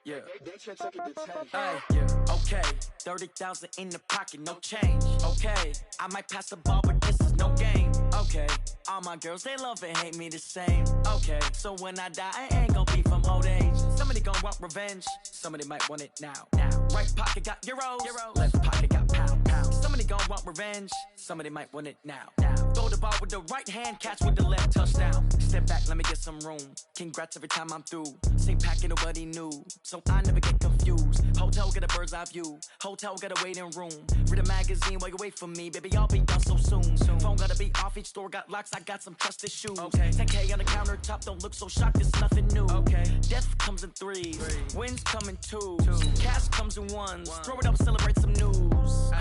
Yeah. Hey, yeah. Okay. 30,000 in the pocket, no change. Okay. I might pass the ball, but this is no game. Okay. All my girls, they love and hate me the same. Okay. So when I die, I ain't gonna be from old age. Somebody gonna want revenge. Somebody might want it now. Right pocket got euros. Left pocket got pound. Somebody gonna want revenge. Somebody might want it now. Throw the ball with the right hand, catch with the left, touchdown. Step back, let me get some room. Congrats every time I'm through. Same packet, nobody knew. So I never get confused. Hotel get a bird's eye view. Hotel got a waiting room. Read a magazine while you wait for me. Baby, I'll be done so soon. Phone gotta be off, each store got locks. I got some trusted shoes. 10K on the countertop, don't look so shocked, it's nothing new. Death comes in threes. Wins come in twos. Cash comes in ones. Throw it up, celebrate some news.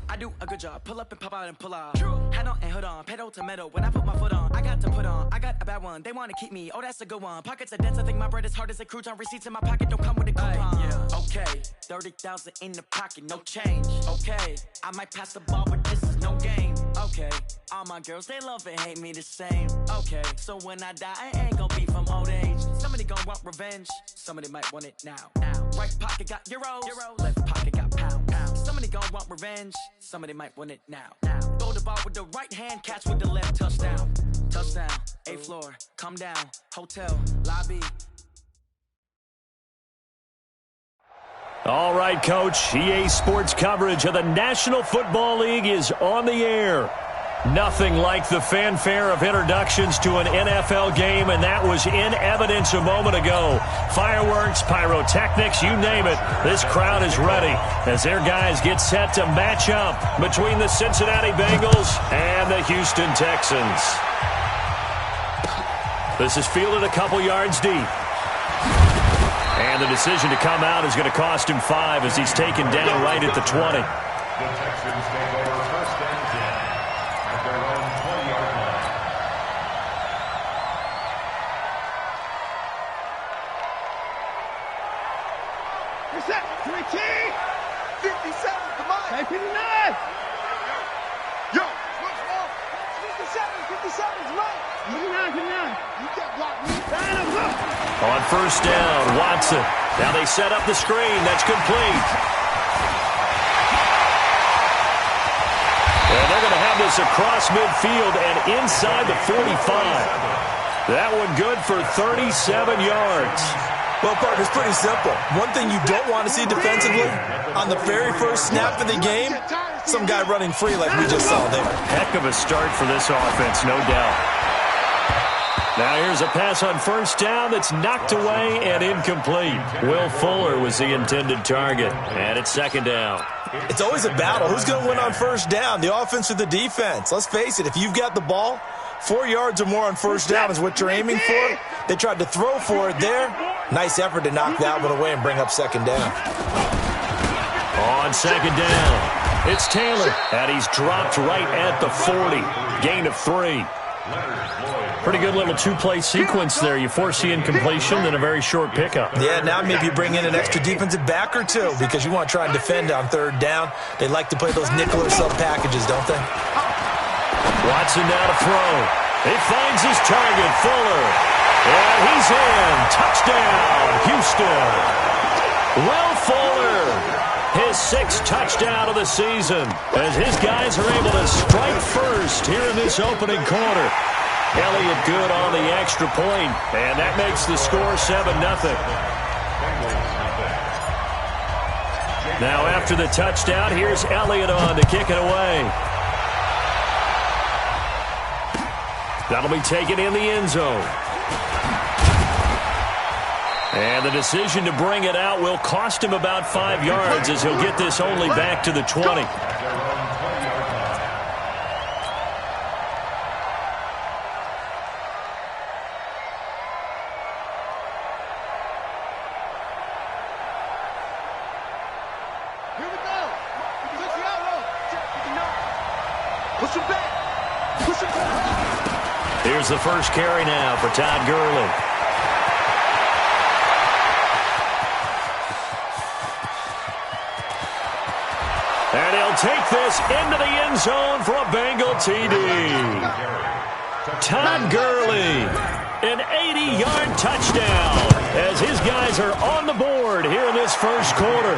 I do a good job. Pull up and pop out and pull out. Head on and hood on. Pedal to metal. When I put my foot on, I got to put on. I got a bad one. They want to keep me. Oh, that's a good one. Pockets are dense. I think my bread is hard as a crouton. Receipts in my pocket don't come with a coupon. Okay. 30,000 in the pocket. No change. Okay. I might pass the ball, but this is no game. Okay. All my girls, they love and hate me the same. Okay. So when I die, I ain't gonna be from old age. Somebody gonna want revenge. Somebody might want it now. Right pocket got euros. Left pocket got pound. Somebody gonna want revenge. Somebody might want it now. Throw the ball with the right hand, catch with the left, touchdown. Touchdown, 8th floor, come down, hotel, lobby. All right, Coach, EA Sports coverage of the National Football League is on the air. Nothing like the fanfare of introductions to an NFL game, and that was in evidence a moment ago. Fireworks, pyrotechnics, you name it. This crowd is ready as their guys get set to match up between the Cincinnati Bengals and the Houston Texans. This is fielded a couple yards deep. And the decision to come out is going to cost him 5 as he's taken down right at the 20. The Texans take over first and 10 at their own 20-yard line. You're set. 3 57. Come on. Hey, 59. Yo, what's wrong? 57's right. 59. You can't block me. On first down, Watson. Now they set up the screen. That's complete. And they're going to have this across midfield and inside the 45. That one good for 37 yards. Well, partner, it's pretty simple. One thing you don't want to see defensively, on the very first snap of the game, some guy running free like we just saw there. Heck of a start for this offense, no doubt. Now here's a pass on first down that's knocked away and incomplete. Will Fuller was the intended target, and it's second down. It's always a battle. Who's going to win on first down, the offense or the defense? Let's face it, if you've got the ball, 4 yards or more on first down is what you're aiming for. They tried to throw for it there. Nice effort to knock that one away and bring up second down. On second down, it's Taylor, and he's dropped right at the 40. Gain of 3. Pretty good little two-play sequence there. You force the incompletion, then a very short pickup. Yeah, now maybe you bring in an extra defensive back or two because you want to try and defend on third down. They like to play those nickel or sub packages, don't they? Watson now to throw. He finds his target, Fuller. And he's in. Touchdown, Houston. Will Fuller, his 6th touchdown of the season, as his guys are able to strike first here in this opening quarter. Elliott good on the extra point, and that makes the score 7-0. Now after the touchdown, here's Elliott on to kick it away. That'll be taken in the end zone. And the decision to bring it out will cost him about 5 yards as he'll get this only back to the 20. Here's the first carry now for Todd Gurley. And he'll take this into the end zone for a Bengal TD. Todd Gurley An 80-yard touchdown as his guys are on the board here in this first quarter.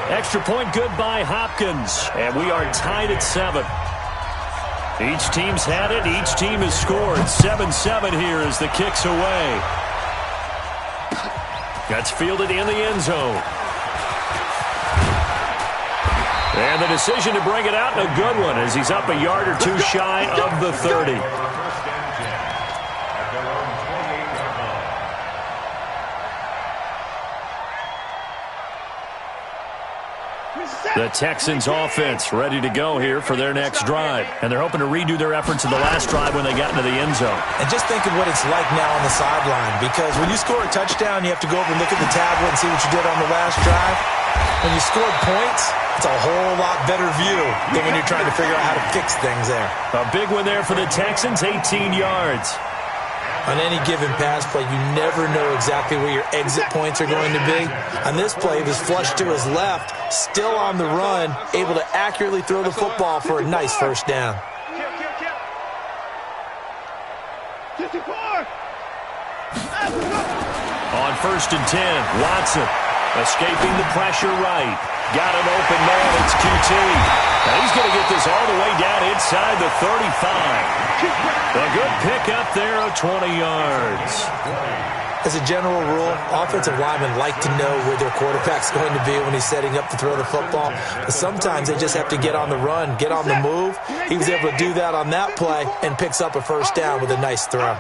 Extra point good by Hopkins, and we are tied at 7. Each team's had it. Each team has scored. 7-7 here as the kick's away. That's fielded in the end zone. And the decision to bring it out, and a good one, as he's up a yard or two shy of the 30. The Texans offense ready to go here for their next drive. And they're hoping to redo their efforts in the last drive when they got into the end zone. And just think of what it's like now on the sideline, because when you score a touchdown, you have to go over and look at the tablet and see what you did on the last drive. When you scored points, it's a whole lot better view than when you're trying to figure out how to fix things there. A big one there for the Texans, 18 yards. On any given pass play, you never know exactly where your exit points are going to be. On this play, he was flushed to his left, still on the run, able to accurately throw the football for a nice first down. On 1st and 10, Watson escaping the pressure right. Got an open man, it's QT. Now he's going to get this all the way down inside the 35. A good pickup there of 20 yards. As a general rule, offensive linemen like to know where their quarterback's going to be when he's setting up to throw the football. But sometimes they just have to get on the run, get on the move. He was able to do that on that play and picks up a first down with a nice throw.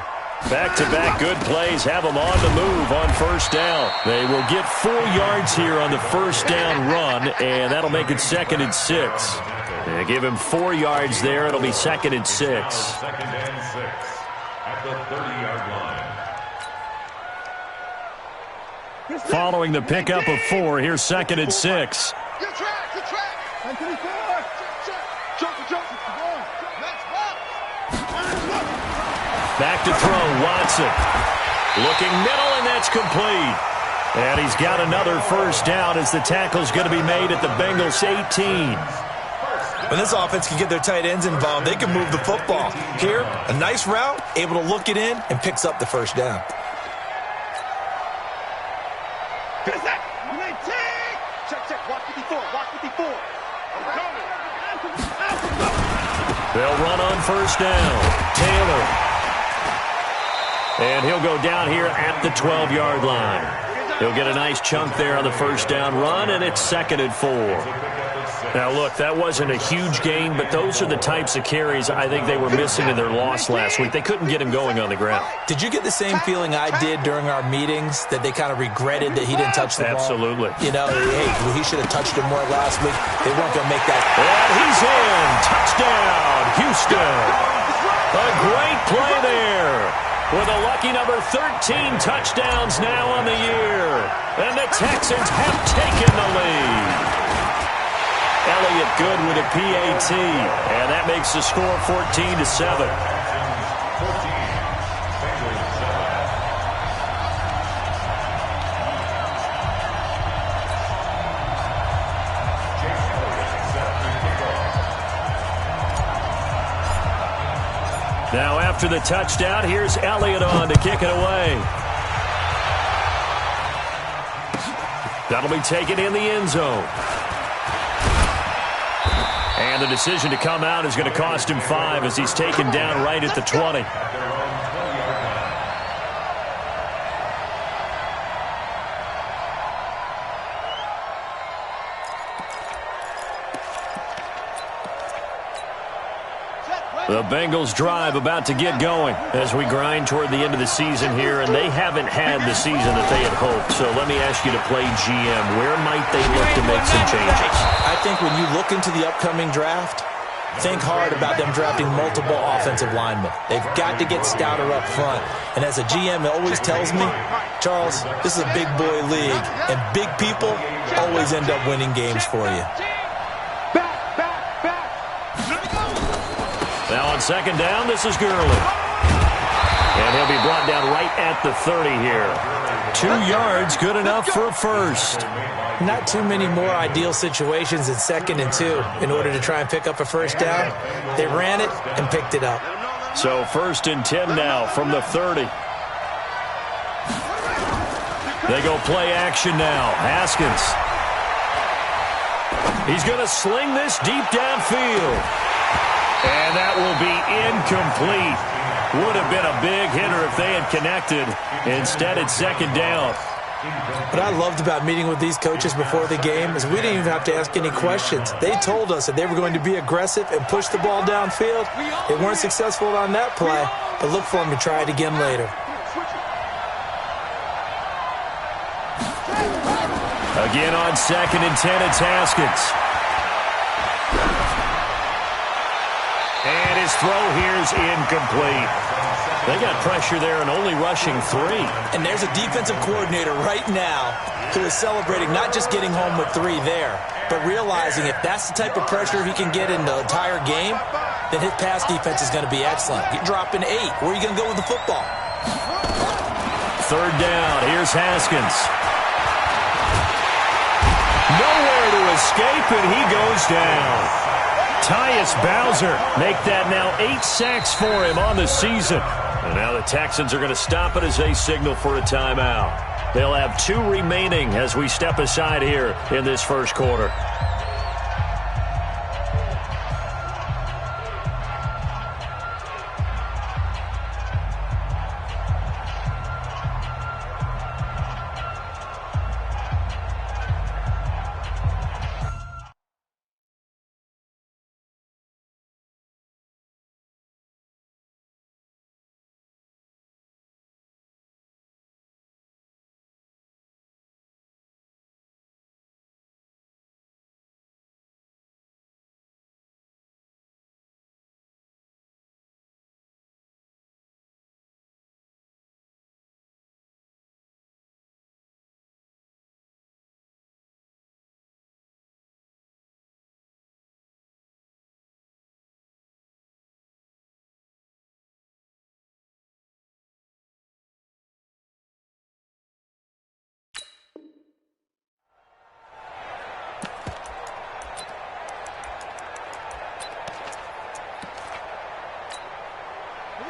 Back-to-back good plays have them on the move on first down. They will get 4 yards here on the first down run, and that'll make it 2nd and 6. They give him 4 yards there. It'll be 2nd and 6. 2nd and 6 at the 30-yard line. Following the pickup of 4, here's 2nd and 6. Good track, good track. 24. Joseph, come on. Next box. Back to throw, Watson. Looking middle, and that's complete. And he's got another first down as the tackle's going to be made at the Bengals 18. When this offense can get their tight ends involved, they can move the football. Here, a nice route, able to look it in, and picks up the first down. Check. Watch 54. They'll run on first down. Taylor. And he'll go down here at the 12-yard line. He'll get a nice chunk there on the first down run, and it's 2nd and 4. Now, look, that wasn't a huge gain, but those are the types of carries I think they were missing in their loss last week. They couldn't get him going on the ground. Did you get the same feeling I did during our meetings, that they kind of regretted that he didn't touch the ball? Absolutely. You know, hey, he should have touched it more last week. They weren't going to make that. And he's in. Touchdown, Houston. A great play there. With a lucky number 13 touchdowns now on the year. And the Texans have taken the lead. Elliott good with a PAT. And that makes the score 14-7. Now after the touchdown, here's Elliott on to kick it away. That'll be taken in the end zone. And the decision to come out is going to cost him 5 as he's taken down right at the 20. The Bengals drive about to get going as we grind toward the end of the season here, and they haven't had the season that they had hoped. So let me ask you to play GM. Where might they look to make some changes? I think when you look into the upcoming draft, think hard about them drafting multiple offensive linemen. They've got to get stouter up front. And as a GM, it always tells me, Charles, this is a big boy league, and big people always end up winning games for you. Now on second down, this is Gurley. And he'll be brought down right at the 30 here. 2 yards, good enough for a first. Not too many more ideal situations in 2nd and 2 in order to try and pick up a first down. They ran it and picked it up. So 1st and 10 now from the 30. They go play action now. Haskins. He's going to sling this deep downfield. And that will be incomplete. Would have been a big hitter if they had connected. Instead, it's second down. What I loved about meeting with these coaches before the game is we didn't even have to ask any questions. They told us that they were going to be aggressive and push the ball downfield. They weren't successful on that play, but look for them to try it again later. Again on 2nd and 10, it's Haskins. And his throw here's incomplete. They got pressure there and only rushing 3. And there's a defensive coordinator right now who is celebrating not just getting home with 3 there, but realizing if that's the type of pressure he can get in the entire game, then his pass defense is going to be excellent. You're dropping 8. Where are you going to go with the football? 3rd down. Here's Haskins. Nowhere to escape, and he goes down. Tyus Bowser make that now 8 sacks for him on the season. And now the Texans are going to stop it as they signal for a timeout. They'll have 2 remaining as we step aside here in this first quarter.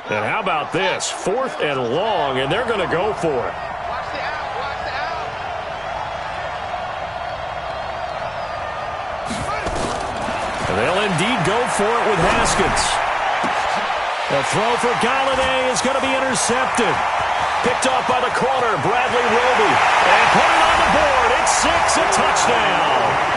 And how about this? 4th and long, and they're going to go for it. Watch the out, watch the out. And they'll indeed go for it with Haskins. The throw for Galladay is going to be intercepted. Picked off by the corner, Bradley Roby. And put it on the board. It's 6, a touchdown.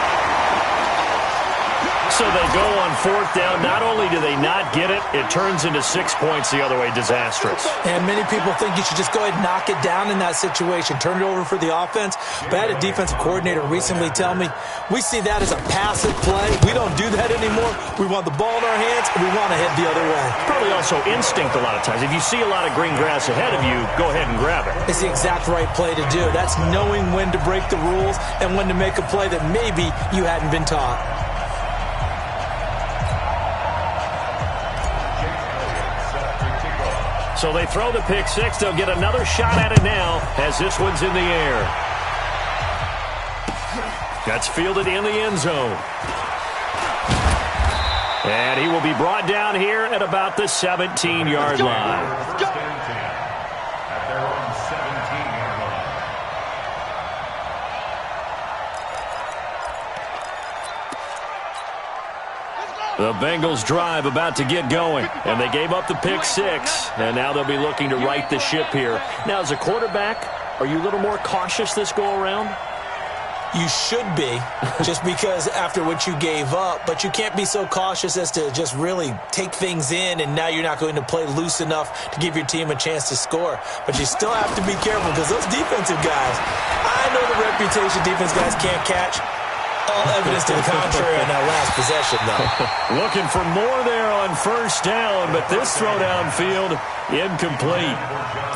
So they go on 4th down. Not only do they not get it, it turns into 6 points the other way. Disastrous. And many people think you should just go ahead and knock it down in that situation. Turn it over for the offense. But I had a defensive coordinator recently tell me, we see that as a passive play. We don't do that anymore. We want the ball in our hands, and we want to head the other way. Probably also instinct a lot of times. If you see a lot of green grass ahead of you, go ahead and grab it. It's the exact right play to do. That's knowing when to break the rules and when to make a play that maybe you hadn't been taught. So they throw the pick 6. They'll get another shot at it now as this one's in the air. That's fielded in the end zone. And he will be brought down here at about the 17-yard line. The Bengals drive about to get going, and they gave up the pick 6, and now they'll be looking to right the ship here. Now, as a quarterback, are you a little more cautious this go-around? You should be, just because after what you gave up, but you can't be so cautious as to just really take things in, and now you're not going to play loose enough to give your team a chance to score. But you still have to be careful because those defensive guys, I know the reputation defense guys can't catch. All evidence to the contrary on that last possession, though. Looking for more there on 1st down, but this throw downfield, incomplete.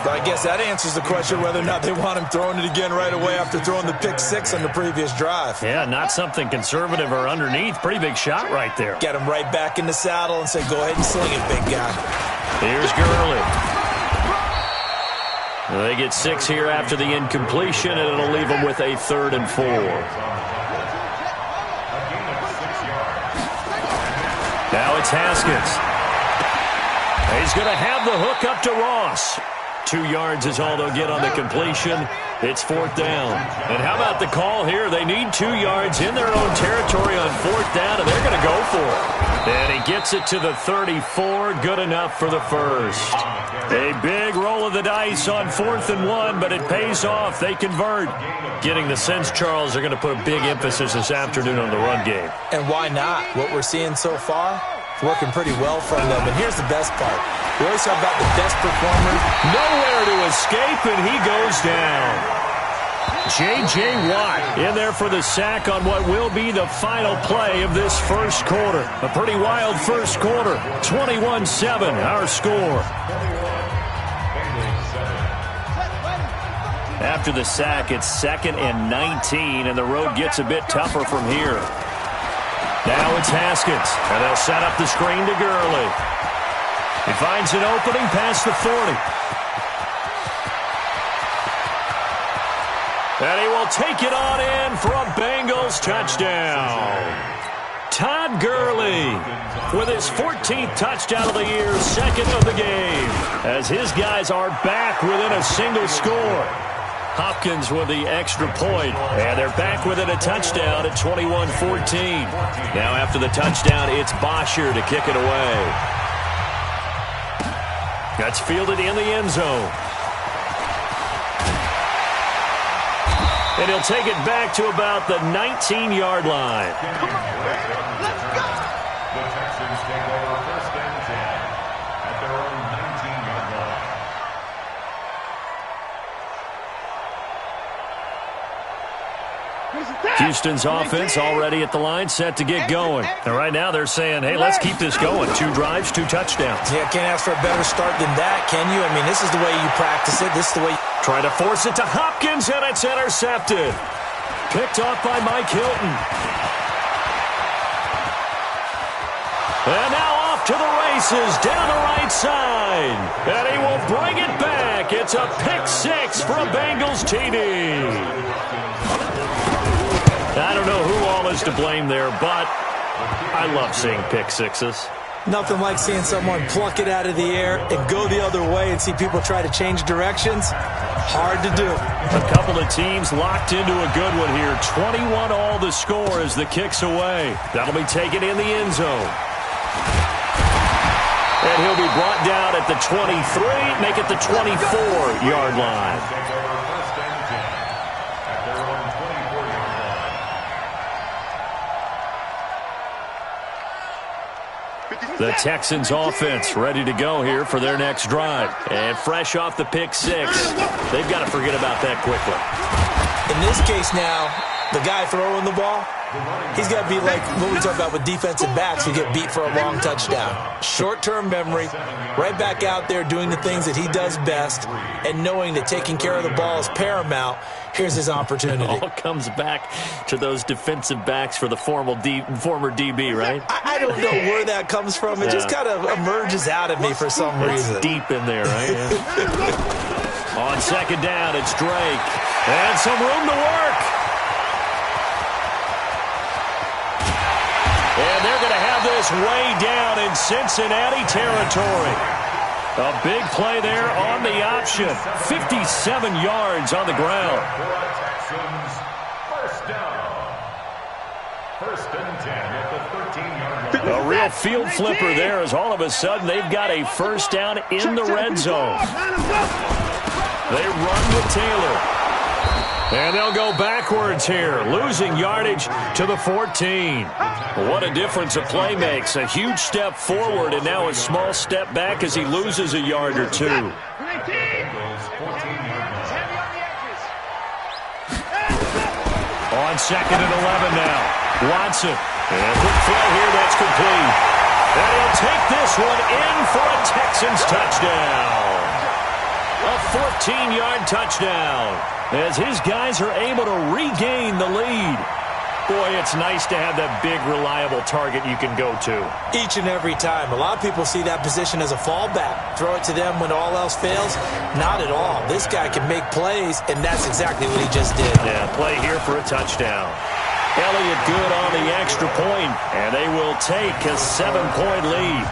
I guess that answers the question whether or not they want him throwing it again right away after throwing the pick 6 on the previous drive. Yeah, not something conservative or underneath. Pretty big shot right there. Get him right back in the saddle and say, go ahead and sling it, big guy. Here's Gurley. They get 6 here after the incompletion, and it'll leave them with a 3rd and 4. Now it's Haskins. He's going to have the hook up to Ross. 2 yards is all they'll get on the completion. It's 4th down. And how about the call here? They need 2 yards in their own territory on 4th down, and they're going to go for it. And he gets it to the 34. Good enough for the first. A big roll of the dice on 4th and 1, but it pays off. They convert. Getting the sense, Charles, they're going to put a big emphasis this afternoon on the run game. And why not? What we're seeing so far, it's working pretty well from them. And here's the best part. We always talk about the best performer. Nowhere to escape, and he goes down. J.J. Watt in there for the sack on what will be the final play of this first quarter. A pretty wild first quarter. 21-7, our score. After the sack, it's 2nd and 19, and the road gets a bit tougher from here. Now it's Haskins, and they'll set up the screen to Gurley. He finds an opening past the 40. And he will take it on in for a Bengals touchdown. Todd Gurley with his 14th touchdown of the year, 2nd of the game, as his guys are back within a single score. Hopkins with the extra point, and they're back within a touchdown at 21-14. Now after the touchdown, it's Bosher to kick it away. That's fielded in the end zone. And he'll take it back to about the 19-yard line. Let's go! The Texans take over 1st and 10 at their own 19-yard line. Houston's offense already at the line, set to get going. And right now they're saying, hey, let's keep this going. 2 drives, 2 touchdowns. Yeah, can't ask for a better start than that, can you? I mean, this is the way you practice it. This is the way. Try to force it to Hopkins, and it's intercepted. Picked off by Mike Hilton. And now off to the races, down the right side. And he will bring it back. It's a pick 6 for a Bengals TD. I don't know who all is to blame there, but I love seeing pick 6s. Nothing like seeing someone pluck it out of the air and go the other way and see people try to change directions. Hard to do. A couple of teams locked into a good one here. 21 all the score as the kick's away. That'll be taken in the end zone. And he'll be brought down at the 23, make it the 24-yard line. The Texans offense ready to go here for their next drive. And fresh off the pick 6, they've got to forget about that quickly. In this case now, the guy throwing the ball, he's got to be like what we talk about with defensive backs who get beat for a long touchdown. Short-term memory, right back out there doing the things that he does best, and knowing that taking care of the ball is paramount. Here's his opportunity. It all comes back to those defensive backs for the former DB, right? I don't know where that comes from. It just kind of emerges out of me for some reason. It's deep in there, right? Yeah. On 2nd down, it's Drake. And some room to work. And they're going to have this way down in Cincinnati territory. A big play there on the option. 57 yards on the ground. Texans, 1st down. 1st and 10 at the 13-yard line. A real field flipper there as all of a sudden they've got a 1st down in the red zone. They run with Taylor. And they'll go backwards here, losing yardage to the 14. What a difference a play makes. A huge step forward and now a small step back as he loses a yard or 2. On 2nd and 11 now. Watson. And a quick throw here, that's complete. And he'll take this one in for a Texans touchdown. A 14-yard touchdown as his guys are able to regain the lead. Boy, it's nice to have that big, reliable target you can go to. Each and every time. A lot of people see that position as a fallback. Throw it to them when all else fails. Not at all. This guy can make plays, and that's exactly what he just did. Yeah, play here for a touchdown. Elliott good on the extra point, and they will take a 7-point lead.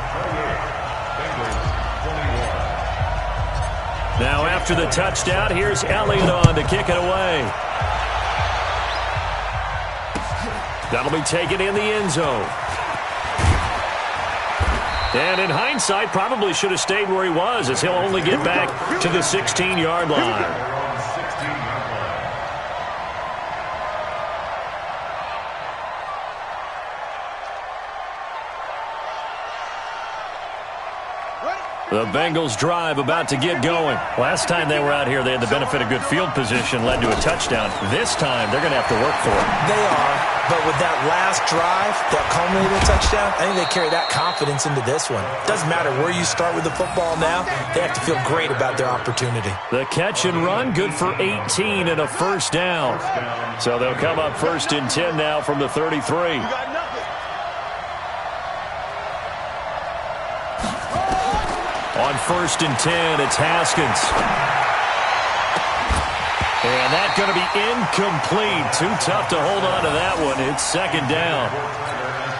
Now After the touchdown, here's Elliott on to kick it away. That'll be taken in the end zone. And in hindsight, probably should have stayed where he was, as he'll only get back to the 16-yard line. The Bengals drive about to get going. Last time they were out here, they had the benefit of good field position, led to a touchdown. This time, they're going to have to work for it. They are, but with that last drive, that culminating touchdown, I think they carry that confidence into this one. Doesn't matter where you start with the football now, they have to feel great about their opportunity. The catch and run, good for 18 and a first down. So they'll come up 1st and 10 now from the 33. On 1st and 10, it's Haskins. And that's going to be incomplete. Too tough to hold on to that one. It's 2nd down.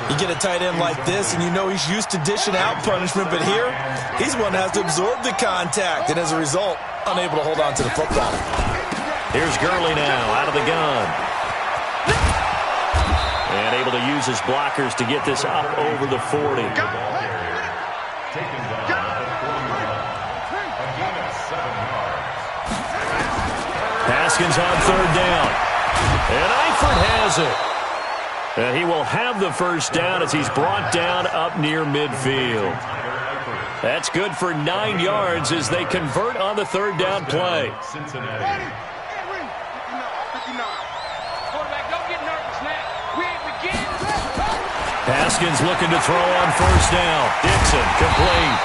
You get a tight end like this, and you know he's used to dishing out punishment, but here, he's one that has to absorb the contact, and as a result, unable to hold on to the football. Here's Gurley now, out of the gun. And able to use his blockers to get this up over the 40. Haskins on 3rd down. And Eifert has it. And he will have the first down as he's brought down up near midfield. That's good for 9 yards as they convert on the 3rd down play. Haskins looking to throw on 1st down. Dixon complete.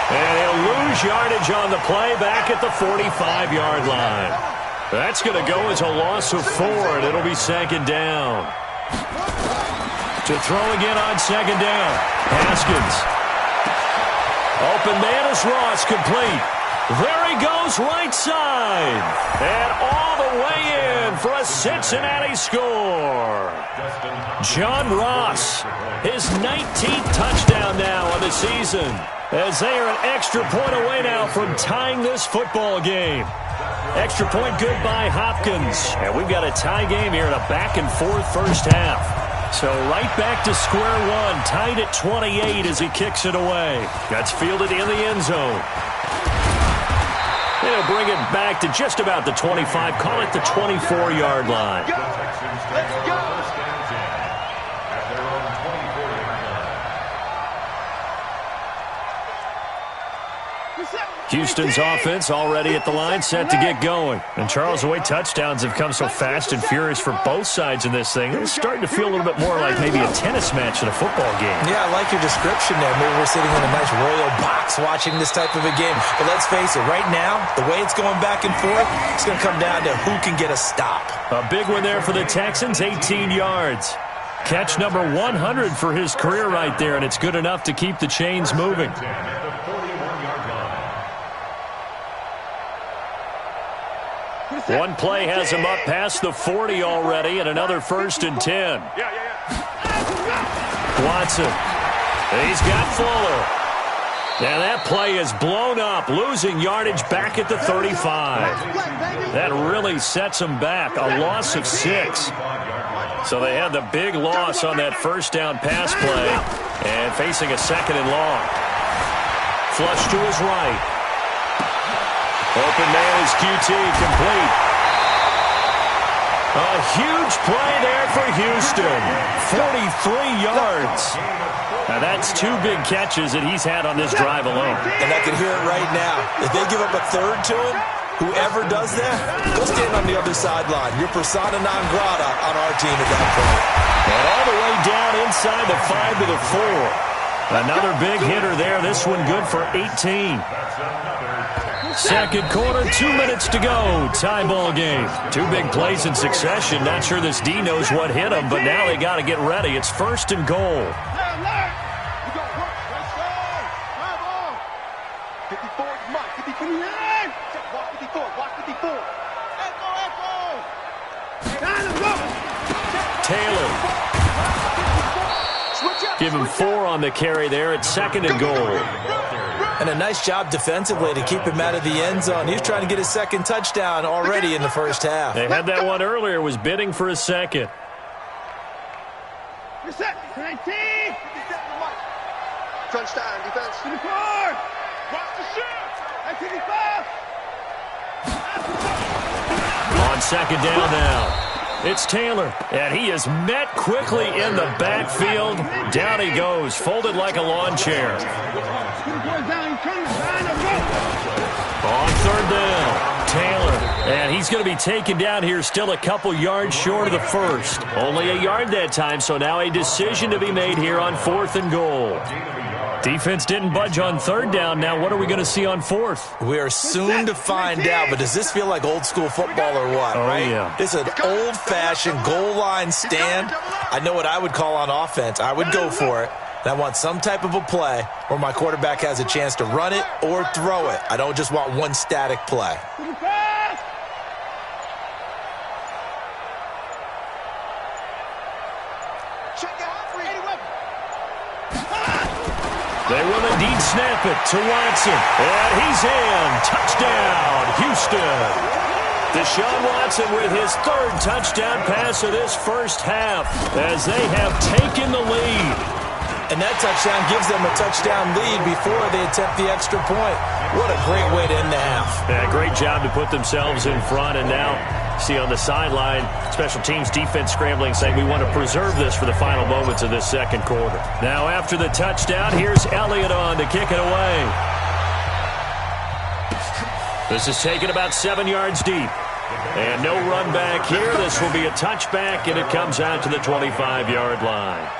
And he'll lose yardage on the play back at the 45-yard line. That's going to go as a loss of 4, and it'll be 2nd down. To throw again on 2nd down. Haskins. Open man is Ross, complete. There he goes, right side. And all the way in for a Cincinnati score. John Ross, his 19th touchdown now of the season, as they are an extra point away now from tying this football game. Extra point good by Hopkins. And we've got a tie game here in a back-and-forth first half. So right back to square one, tied at 28 as he kicks it away. That's fielded in the end zone. They'll bring it back to just about the 25, call it the 24-yard line. Let's go. Houston's offense already at the line, set to get going. And Charles, the way touchdowns have come so fast and furious for both sides in this thing, it's starting to feel a little bit more like maybe a tennis match in a football game. Yeah, I like your description there. Maybe we're sitting in a nice royal box watching this type of a game. But let's face it, right now, the way it's going back and forth, it's going to come down to who can get a stop. A big one there for the Texans, 18 yards. Catch number 100 for his career right there, and it's good enough to keep the chains moving. One play has him up past the 40 already, and another 1st and 10. Watson. He's got Fuller. And that play is blown up, losing yardage back at the 35. That really sets them back, a loss of 6. So they had the big loss on that first down pass play, and facing a 2nd and long. Flush to his right. Open man is QT, complete. A huge play there for Houston. 43 yards. Now that's 2 big catches that he's had on this drive alone. And I can hear it right now. If they give up a 3rd to him, whoever does that, go stand on the other sideline. You're persona non grata on our team at that point. And all the way down inside the 5 to the 4. Another big hitter there. This one good for 18. Second quarter, 2 minutes to go. Tie ball game. 2 big plays in succession. Not sure this D knows what hit him, but now they got to get ready. It's 1st and goal. 54, come on, 54. Walk 54, walk 54. Taylor. Give him 4 on the carry there. It's 2nd and goal. And a nice job defensively to keep him out of the end zone. He was trying to get his second touchdown already in the first half. They had that one earlier, was bidding for a second. Reset. 19. Touchdown, defense. 24. Watch the shot. 85. On second down now. It's Taylor, and he is met quickly in the backfield. Down he goes, folded like a lawn chair. On third down, Taylor, and he's going to be taken down here still a couple yards short of the first. Only a yard that time, so now a decision to be made here on 4th and goal. Defense didn't budge on third down. Now what are we going to see on 4th? We are soon to find out, but does this feel like old school football or what, right? Yeah. This is an old-fashioned goal line stand. I know what I would call on offense. I would go for it. And I want some type of a play where my quarterback has a chance to run it or throw it. I don't just want one static play. They will indeed snap it to Watson. And he's in. Touchdown, Houston. Deshaun Watson with his third touchdown pass of this first half as they have taken the lead. And that touchdown gives them a touchdown lead before they attempt the extra point. What a great way to end the half. Yeah, great job to put themselves in front. And now, see on the sideline, special teams defense scrambling, saying we want to preserve this for the final moments of this second quarter. Now, after the touchdown, here's Elliott on to kick it away. This is taken about 7 yards deep. And no run back here. This will be a touchback, and it comes out to the 25-yard line.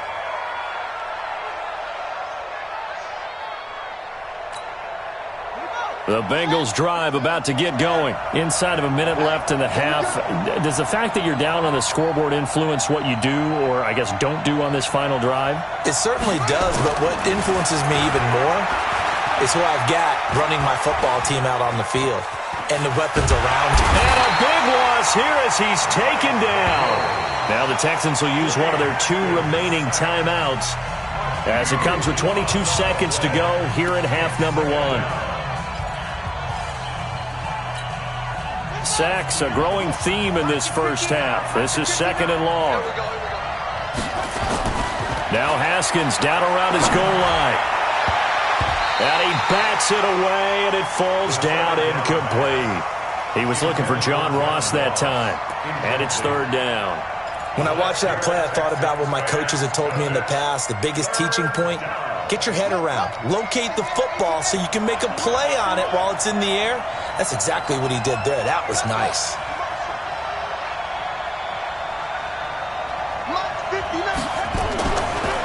The Bengals drive about to get going. Inside of a minute left in the half. Does the fact that you're down on the scoreboard influence what you do or, I guess, don't do on this final drive? It certainly does, but what influences me even more is who I've got running my football team out on the field and the weapons around him. And a big loss here as he's taken down. Now the Texans will use one of their 2 remaining timeouts as it comes with 22 seconds to go here in half number 1. Sacks, a growing theme in this first half. This is second and long. Now Haskins down around his goal line. And he bats it away, and it falls down incomplete. He was looking for John Ross that time. And it's third down. When I watched that play, I thought about what my coaches had told me in the past. The biggest teaching point, get your head around. Locate the football so you can make a play on it while it's in the air. That's exactly what he did there. That was nice.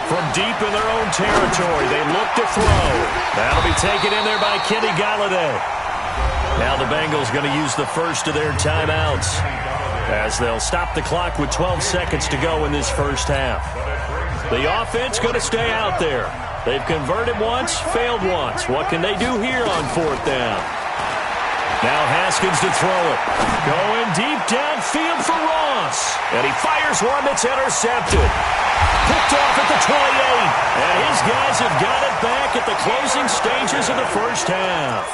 From deep in their own territory, they look to throw. That'll be taken in there by Kenny Galladay. Now the Bengals going to use the first of their timeouts as they'll stop the clock with 12 seconds to go in this first half. The offense going to stay out there. They've converted once, failed once. What can they do here on fourth down? Now Haskins to throw it. Going deep downfield for Ross. And he fires one that's intercepted. Picked off at the 28. And his guys have got it back at the closing stages of the first half.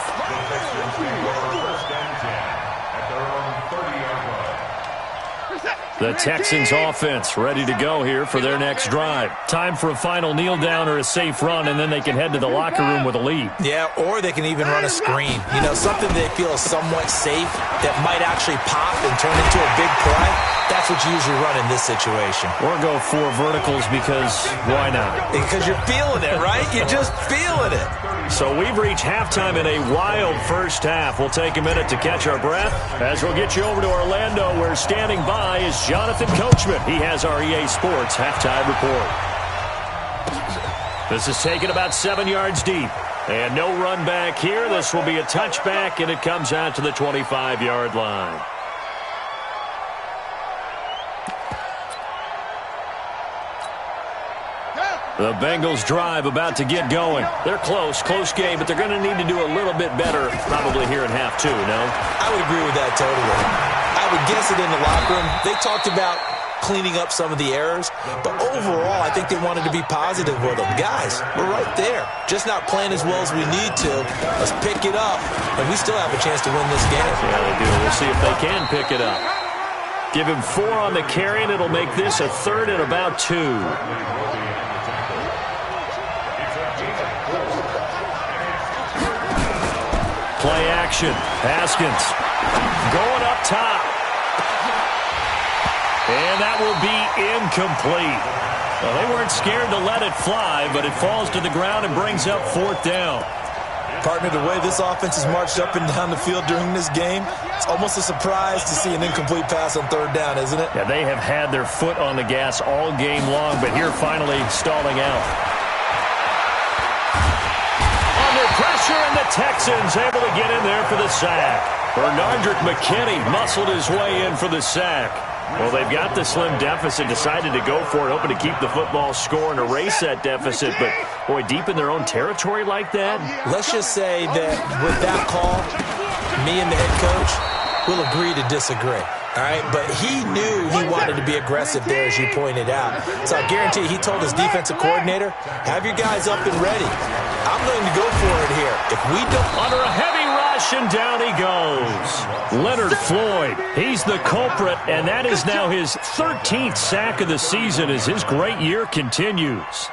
The Texans offense ready to go here for their next drive. Time for a final kneel down or a safe run, and then they can head to the locker room with a lead. Yeah, or they can even run a screen. You know, something they feel is somewhat safe that might actually pop and turn into a big play. That's what you usually run in this situation. Or go 4 verticals because why not? Because you're feeling it, right? You're just feeling it. So we've reached halftime in a wild first half. We'll take a minute to catch our breath as we'll get you over to Orlando, where standing by is Jonathan Coachman. He has our EA Sports halftime report. This is taken about 7 yards deep. And no run back here. This will be a touchback, and it comes out to the 25-yard line. The Bengals drive about to get going. They're close game, but they're going to need to do a little bit better probably here in half 2, no? I would agree with that totally. I would guess it in the locker room. They talked about cleaning up some of the errors. But overall, I think they wanted to be positive with them. Guys, we're right there. Just not playing as well as we need to. Let's pick it up, and we still have a chance to win this game. Yeah, they do. We'll see if they can pick it up. Give him 4 on the carry, and it'll make this a 3rd and about 2. Play action. Haskins going up top. And that will be incomplete. Well, they weren't scared to let it fly, but it falls to the ground and brings up 4th down. Partner, the way this offense has marched up and down the field during this game, it's almost a surprise to see an incomplete pass on 3rd down, isn't it? Yeah, they have had their foot on the gas all game long, but here finally stalling out. Under pressure, and the Texans able to get in there for the sack. Bernardrick McKinney muscled his way in for the sack. Well, they've got the slim deficit, decided to go for it, hoping to keep the football score and erase that deficit. But, boy, deep in their own territory like that? Let's just say that with that call, me and the head coach will agree to disagree. All right, but he knew he wanted to be aggressive there, as you pointed out. So I guarantee he told his defensive coordinator, have your guys up and ready. I'm going to go for it here. If we don't... Under a heavy rush, and down he goes. Leonard Floyd, he's the culprit, and that is now his 13th sack of the season as his great year continues.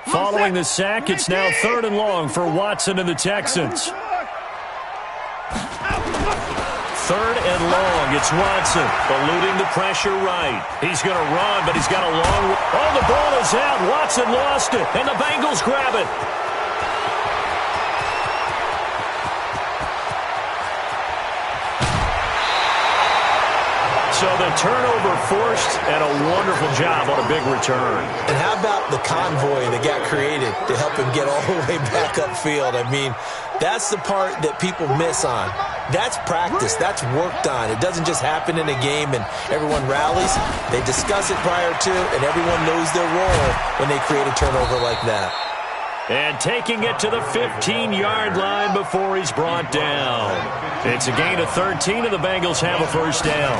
Following the sack, it's now 3rd and long for Watson and the Texans. 3rd and long. It's Watson eluding the pressure right. He's going to run, but he's got a long... Oh, the ball is out. Watson lost it, and the Bengals grab it. So the turnover forced, and a wonderful job on a big return. And how about the convoy that got created to help him get all the way back upfield? I mean, that's the part that people miss on. That's practice. That's worked on. It doesn't just happen in a game and everyone rallies. They discuss it prior to, and everyone knows their role when they create a turnover like that. And taking it to the 15-yard line before he's brought down. It's a gain of 13, and the Bengals have a 1st down.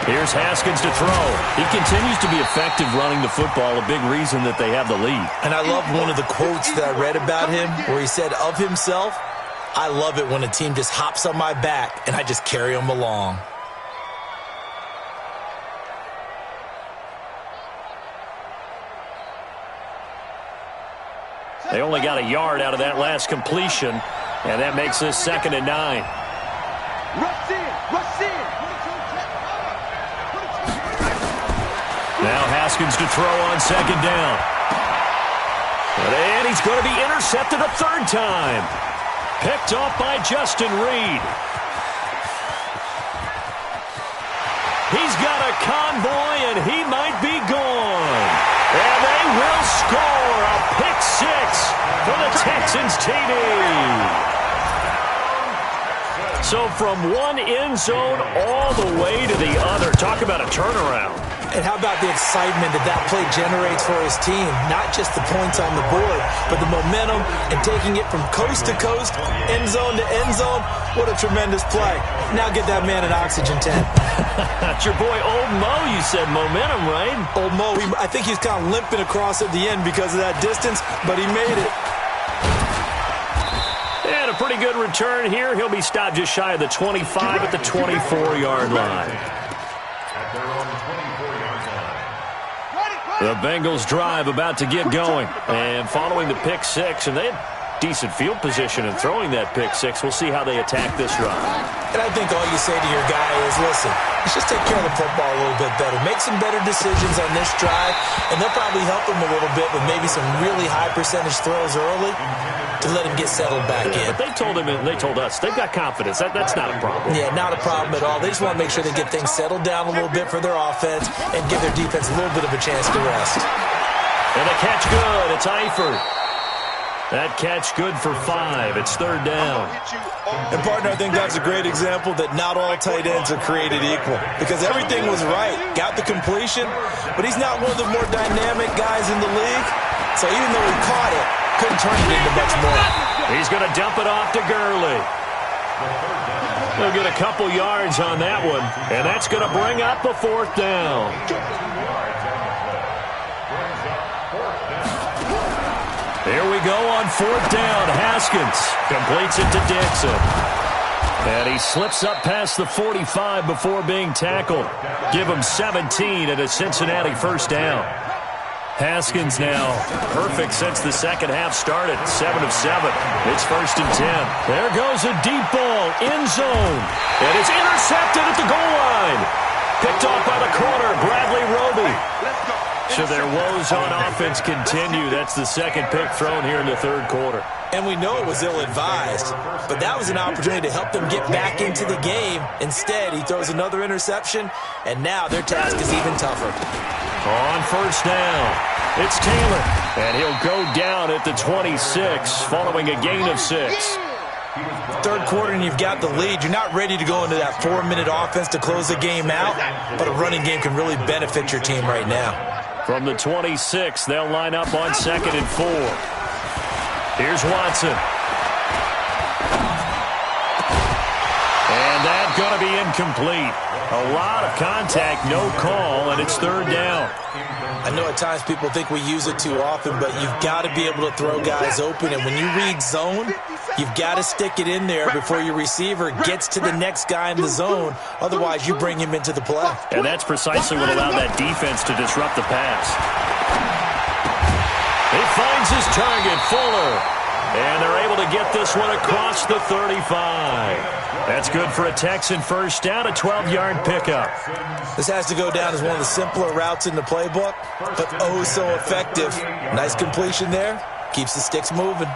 Here's Haskins to throw. He continues to be effective running the football, a big reason that they have the lead. And I love one of the quotes that I read about him where he said of himself, I love it when a team just hops on my back and I just carry them along. They only got a yard out of that last completion, and that makes this 2nd and 9. Now Haskins to throw on 2nd down. And he's going to be intercepted a 3rd time. Picked off by Justin Reed. He's got a convoy, and he might be gone. And they will score a pick 6 for the Texans TD. So from one end zone all the way to the other. Talk about a turnaround. And how about the excitement that that play generates for his team? Not just the points on the board, but the momentum and taking it from coast to coast, end zone to end zone. What a tremendous play. Now get that man an oxygen tent. That's your boy Old Mo. You said momentum, right? Old Mo, I think he's kind of limping across at the end because of that distance, but he made it. And a pretty good return here. He'll be stopped just shy of the 25 at the 24-yard line. The Bengals drive about to get going. And following the pick 6, and they had decent field position in throwing that pick 6. We'll see how they attack this drive. And I think all you say to your guy is, listen, let's just take care of the football a little bit better. Make some better decisions on this drive, and they'll probably help him a little bit with maybe some really high percentage throws early to let him get settled back in. But they told him, and they told us, they've got confidence. That's not a problem. Yeah, not a problem at all. They just want to make sure they get things settled down a little bit for their offense and give their defense a little bit of a chance to rest. And the catch good. It's Eifert. That catch good for 5. It's 3rd down. And, partner, I think that's a great example that not all tight ends are created equal because everything was right. Got the completion, but he's not one of the more dynamic guys in the league. So even though he caught it, couldn't turn it into much more. He's going to dump it off to Gurley. They'll get a couple yards on that one, and that's going to bring up a 4th down. Here we go on 4th down. Haskins completes it to Dixon. And he slips up past the 45 before being tackled. Give him 17 at a Cincinnati 1st down. Haskins now perfect since the second half started. 7 of 7. It's 1st and 10. There goes a deep ball. End zone. And it's intercepted at the goal line. Picked off by the corner, Bradley Roby. So their woes on offense continue. That's the second pick thrown here in the 3rd quarter. And we know it was ill-advised, but that was an opportunity to help them get back into the game. Instead, he throws another interception, and now their task is even tougher. On 1st down, it's Taylor, and he'll go down at the 26 following a gain of 6. 3rd quarter and you've got the lead. You're not ready to go into that 4-minute offense to close the game out, but a running game can really benefit your team right now. From the 26, they'll line up on 2nd and 4. Here's Watson. And that's going to be incomplete. A lot of contact, no call, and it's 3rd down. I know at times people think we use it too often, but you've got to be able to throw guys open. And when you read zone, you've got to stick it in there before your receiver gets to the next guy in the zone. Otherwise, you bring him into the play. And that's precisely what allowed that defense to disrupt the pass. He finds his target, Fuller. And they're able to get this one across the 35. That's good for a Texan 1st down, a 12-yard pickup. This has to go down as one of the simpler routes in the playbook, but oh so effective. Nice completion there. Keeps the sticks moving.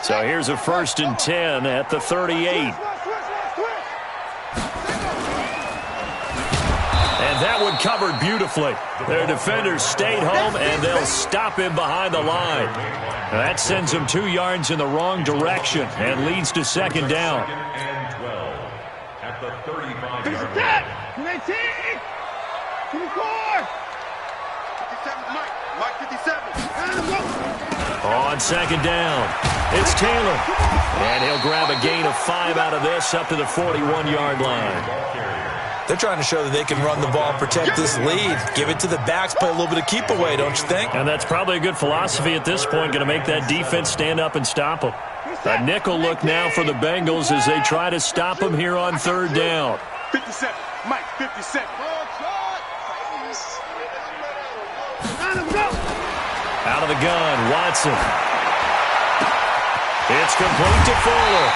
So here's a 1st and 10 at the 38. That one covered beautifully. Their defenders stayed home, and they'll stop him behind the line. That sends him 2 yards in the wrong direction and leads to 2nd down. And 12 at the 35-yard line. On 2nd down, it's Taylor. And he'll grab a gain of 5 out of this up to the 41-yard line. They're trying to show that they can run the ball and protect this lead. Give it to the backs, play a little bit of keep away, don't you think? And that's probably a good philosophy at this point, going to make that defense stand up and stop them. A nickel look now for the Bengals as they try to stop them here on 3rd down. 57, Mike, 57. Out of the gun, Watson. It's complete to Fuller.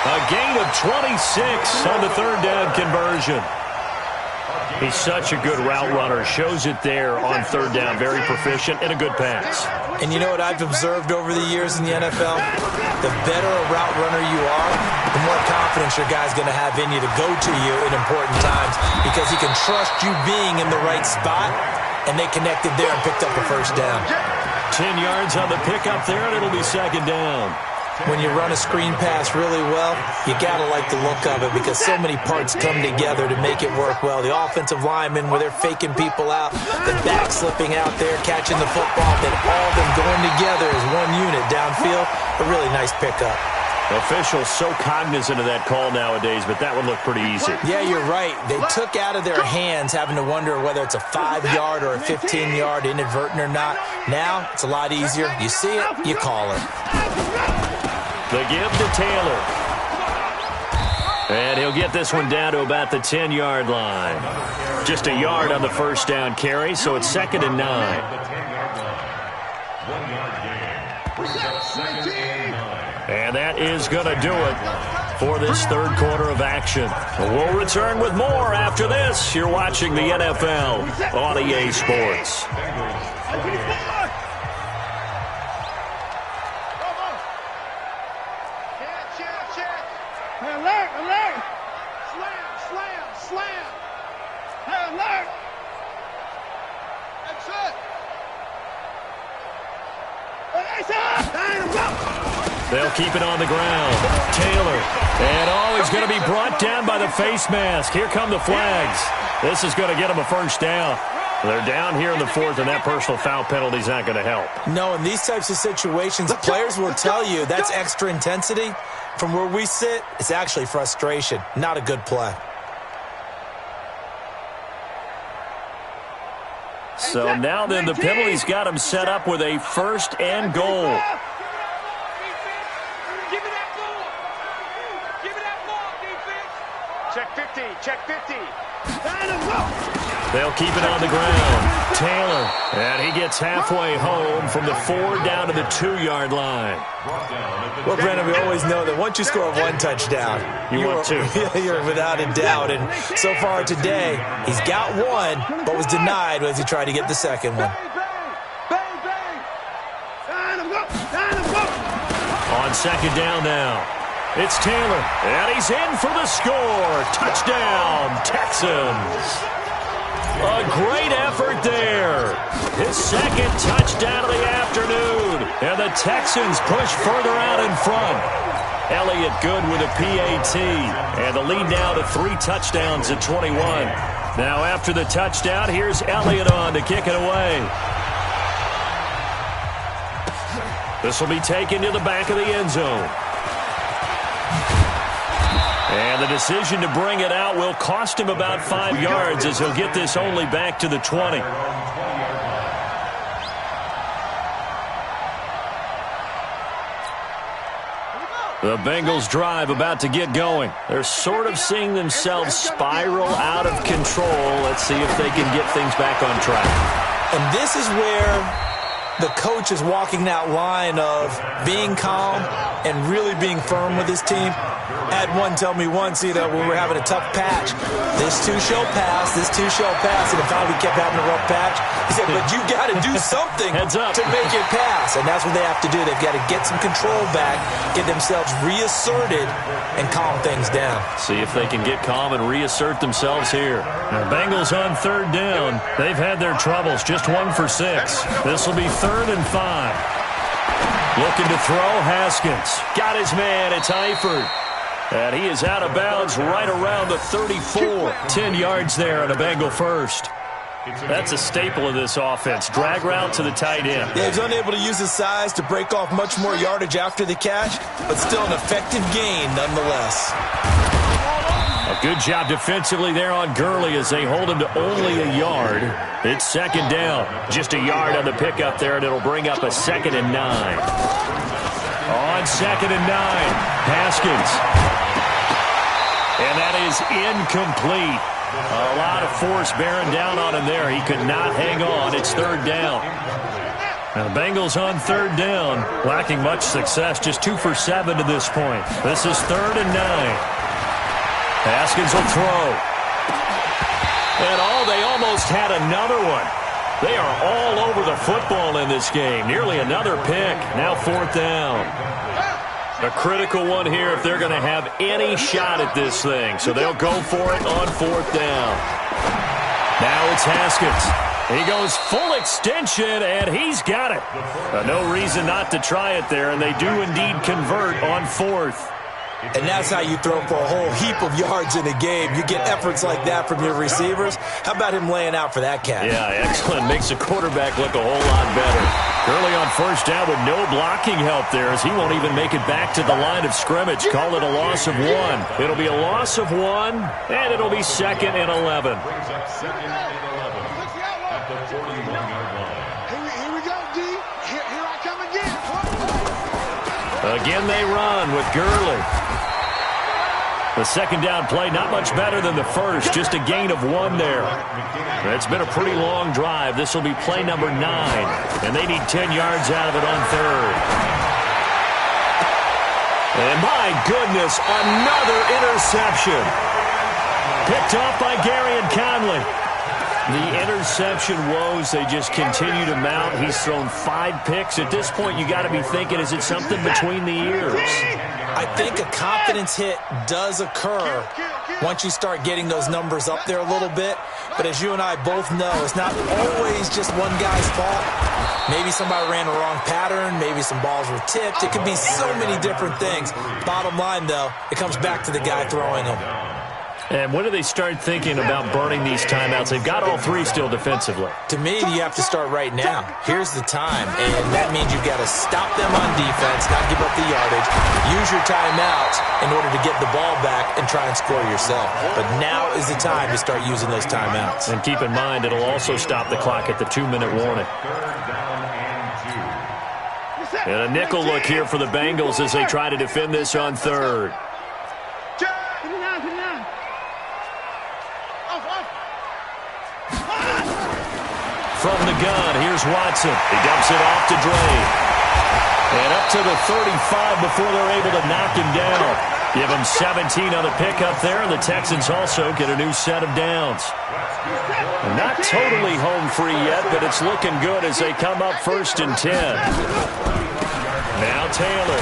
A gain of 26 on the 3rd down conversion. He's such a good route runner. Shows it there on 3rd down. Very proficient and a good pass. And you know what I've observed over the years in the NFL? The better a route runner you are, the more confidence your guy's going to have in you to go to you in important times because he can trust you being in the right spot, and they connected there and picked up a 1st down. 10 yards on the pickup there, and it'll be 2nd down. When you run a screen pass really well, you got to like the look of it because so many parts come together to make it work well. The offensive linemen, where they're faking people out, the back slipping out there, catching the football, then all of them going together as one unit downfield. A really nice pickup. Officials so cognizant of that call nowadays, but that would look pretty easy. Yeah, you're right. They took out of their hands having to wonder whether it's a 5-yard or a 15-yard inadvertent or not. Now, it's a lot easier. You see it, you call it. The give to Taylor. And he'll get this one down to about the 10-yard line. Just a yard on the 1st down carry, so it's 2nd and 9. 1-yard gain. And that is going to do it for this 3rd quarter of action. We'll return with more after this. You're watching the NFL on EA Sports. They'll keep it on the ground. Taylor. And he's going to be brought down by the face mask. Here come the flags. This is going to get him a 1st down. They're down here in the fourth, and that personal foul penalty is not going to help. No, in these types of situations, players will tell you that's extra intensity. From where we sit, it's actually frustration, not a good play. So now then, the penalty's got him set up with a first and goal. Check 50, check 50. They'll keep it on the ground. Taylor, and he gets halfway home from the 4 down to the 2-yard line. Well, Brandon, we always know that once you score one touchdown, want two. You're without a doubt. And so far today, he's got one, but was denied as he tried to get the second one. On second down now. It's Taylor, and he's in for the score. Touchdown, Texans. A great effort there. His second touchdown of the afternoon. And the Texans push further out in front. Elliott good with a PAT. And the lead now to 3 touchdowns at 21. Now after the touchdown, here's Elliott on to kick it away. This will be taken to the back of the end zone. And the decision to bring it out will cost him about 5 yards as he'll get this only back to the 20. The Bengals drive about to get going. They're sort of seeing themselves spiral out of control. Let's see if they can get things back on track. And this is where the coach is walking that line of being calm and really being firm with his team. Had one tell me once, when we were having a tough patch, this too shall pass, this too shall pass, and if we kept having a rough patch, he said, but you got to do something to make it pass, and that's what they have to do. They've got to get some control back, get themselves reasserted, and calm things down. See if they can get calm and reassert themselves here. Now, Bengals on third down. They've had their troubles, just 1 for 6. This will be 3rd and 5. Looking to throw, Haskins. Got his man, it's Eifert. And he is out of bounds right around the 34. 10 yards there on a Bengal first. That's a staple of this offense. Drag route to the tight end. Yeah, he's unable to use his size to break off much more yardage after the catch, but still an effective gain nonetheless. A good job defensively there on Gurley as they hold him to only a yard. It's second down. Just a yard on the pickup there, and it'll bring up a 2nd and 9. On 2nd and 9, Haskins. And that is incomplete. A lot of force bearing down on him there. He could not hang on. It's 3rd down. Now the Bengals on 3rd down, lacking much success, just 2 for 7 to this point. This is 3rd and 9. Haskins will throw. And they almost had another one. They are all over the football in this game. Nearly another pick. Now 4th down. A critical one here if they're going to have any shot at this thing. So they'll go for it on 4th down. Now it's Haskins. He goes full extension, and he's got it. No reason not to try it there, and they do indeed convert on 4th. And that's how you throw for a whole heap of yards in a game. You get efforts like that from your receivers. How about him laying out for that catch? Yeah, excellent. Makes the quarterback look a whole lot better. Early on 1st down with no blocking help there as he won't even make it back to the line of scrimmage. Call it a loss of 1. It'll be a loss of 1, and it'll be 2nd and 11. Brings up 2nd and 11 at the 41-yard line. Here we go, D. Here I come again. Again they run with Gurley. The 2nd down play, not much better than the first, just a gain of 1 there. It's been a pretty long drive. This will be play number 9, and they need 10 yards out of it on 3rd. And my goodness, another interception. Picked off by Gary and Conley. The interception woes, they just continue to mount. He's thrown 5 picks. At this point, you got to be thinking, is it something between the ears? I think a confidence hit does occur once you start getting those numbers up there a little bit. But as you and I both know, it's not always just one guy's fault. Maybe somebody ran the wrong pattern. Maybe some balls were tipped. It could be so many different things. Bottom line, though, it comes back to the guy throwing them. And when do they start thinking about burning these timeouts? They've got all three still defensively. To me, you have to start right now. Here's the time, and that means you've got to stop them on defense, not give up the yardage, use your timeouts in order to get the ball back and try and score yourself. But now is the time to start using those timeouts. And keep in mind, it'll also stop the clock at the 2-minute warning. And a nickel look here for the Bengals as they try to defend this on third. From the gun, here's Watson. He dumps it off to Dre. And up to the 35 before they're able to knock him down. Give him 17 on the pickup there, and the Texans also get a new set of downs. And not totally home free yet, but it's looking good as they come up 1st and 10. Now Taylor.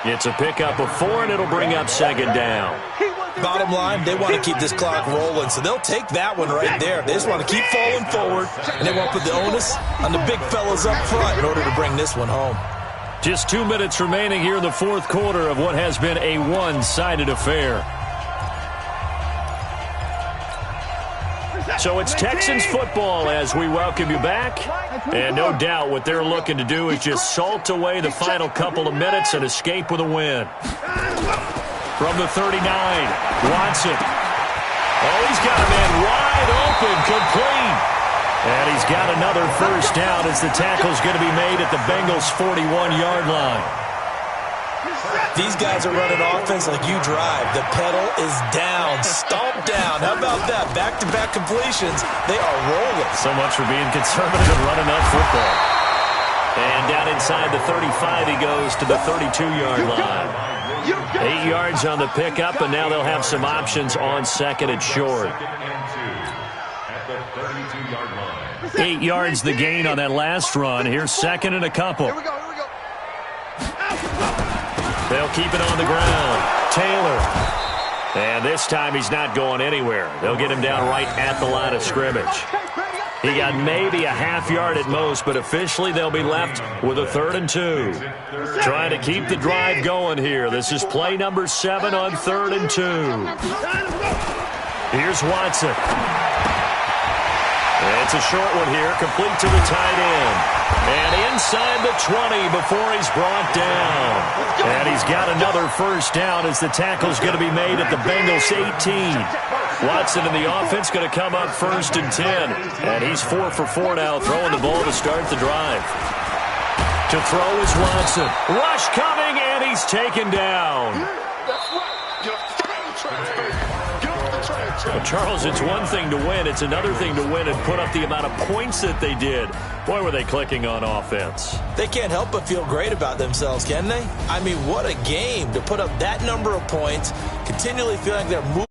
It's a pickup of 4, and it'll bring up 2nd down. Bottom line, they want to keep this clock rolling, so they'll take that one right there. They just want to keep falling forward, and they want to put the onus on the big fellas up front in order to bring this one home. Just 2 minutes remaining here in the 4th quarter of what has been a one-sided affair. So it's Texans football as we welcome you back. And no doubt what they're looking to do is just salt away the final couple of minutes and escape with a win. From the 39, Watson. Oh, he's got a man wide open, complete. And he's got another first down as the tackle's going to be made at the Bengals' 41-yard line. These guys are running offense like you drive. The pedal is down, stomp down. How about that? Back-to-back completions. They are rolling. So much for being conservative and running up football. And down inside the 35, he goes to the 32-yard line. 8 yards on the pickup, and now they'll have some options on 2nd and short. 8 yards the gain on that last run. Here's 2nd and a couple. They'll keep it on the ground. Taylor. And this time he's not going anywhere. They'll get him down right at the line of scrimmage. He got maybe a half yard at most, but officially they'll be left with a 3rd and 2. Trying to keep the drive going here. This is play number 7 on 3rd and 2. Here's Watson. It's a short one here, complete to the tight end. And inside the 20 before he's brought down. And he's got another first down as the tackle's going to be made at the Bengals' 18. Watson in the offense going to come up 1st and 10. And he's 4 for 4 now, throwing the ball to start the drive. To throw is Watson. Rush coming, and he's taken down. Well, Charles, it's one thing to win. It's another thing to win and put up the amount of points that they did. Boy, were they clicking on offense. They can't help but feel great about themselves, can they? I mean, what a game to put up that number of points, continually feeling like they're moving.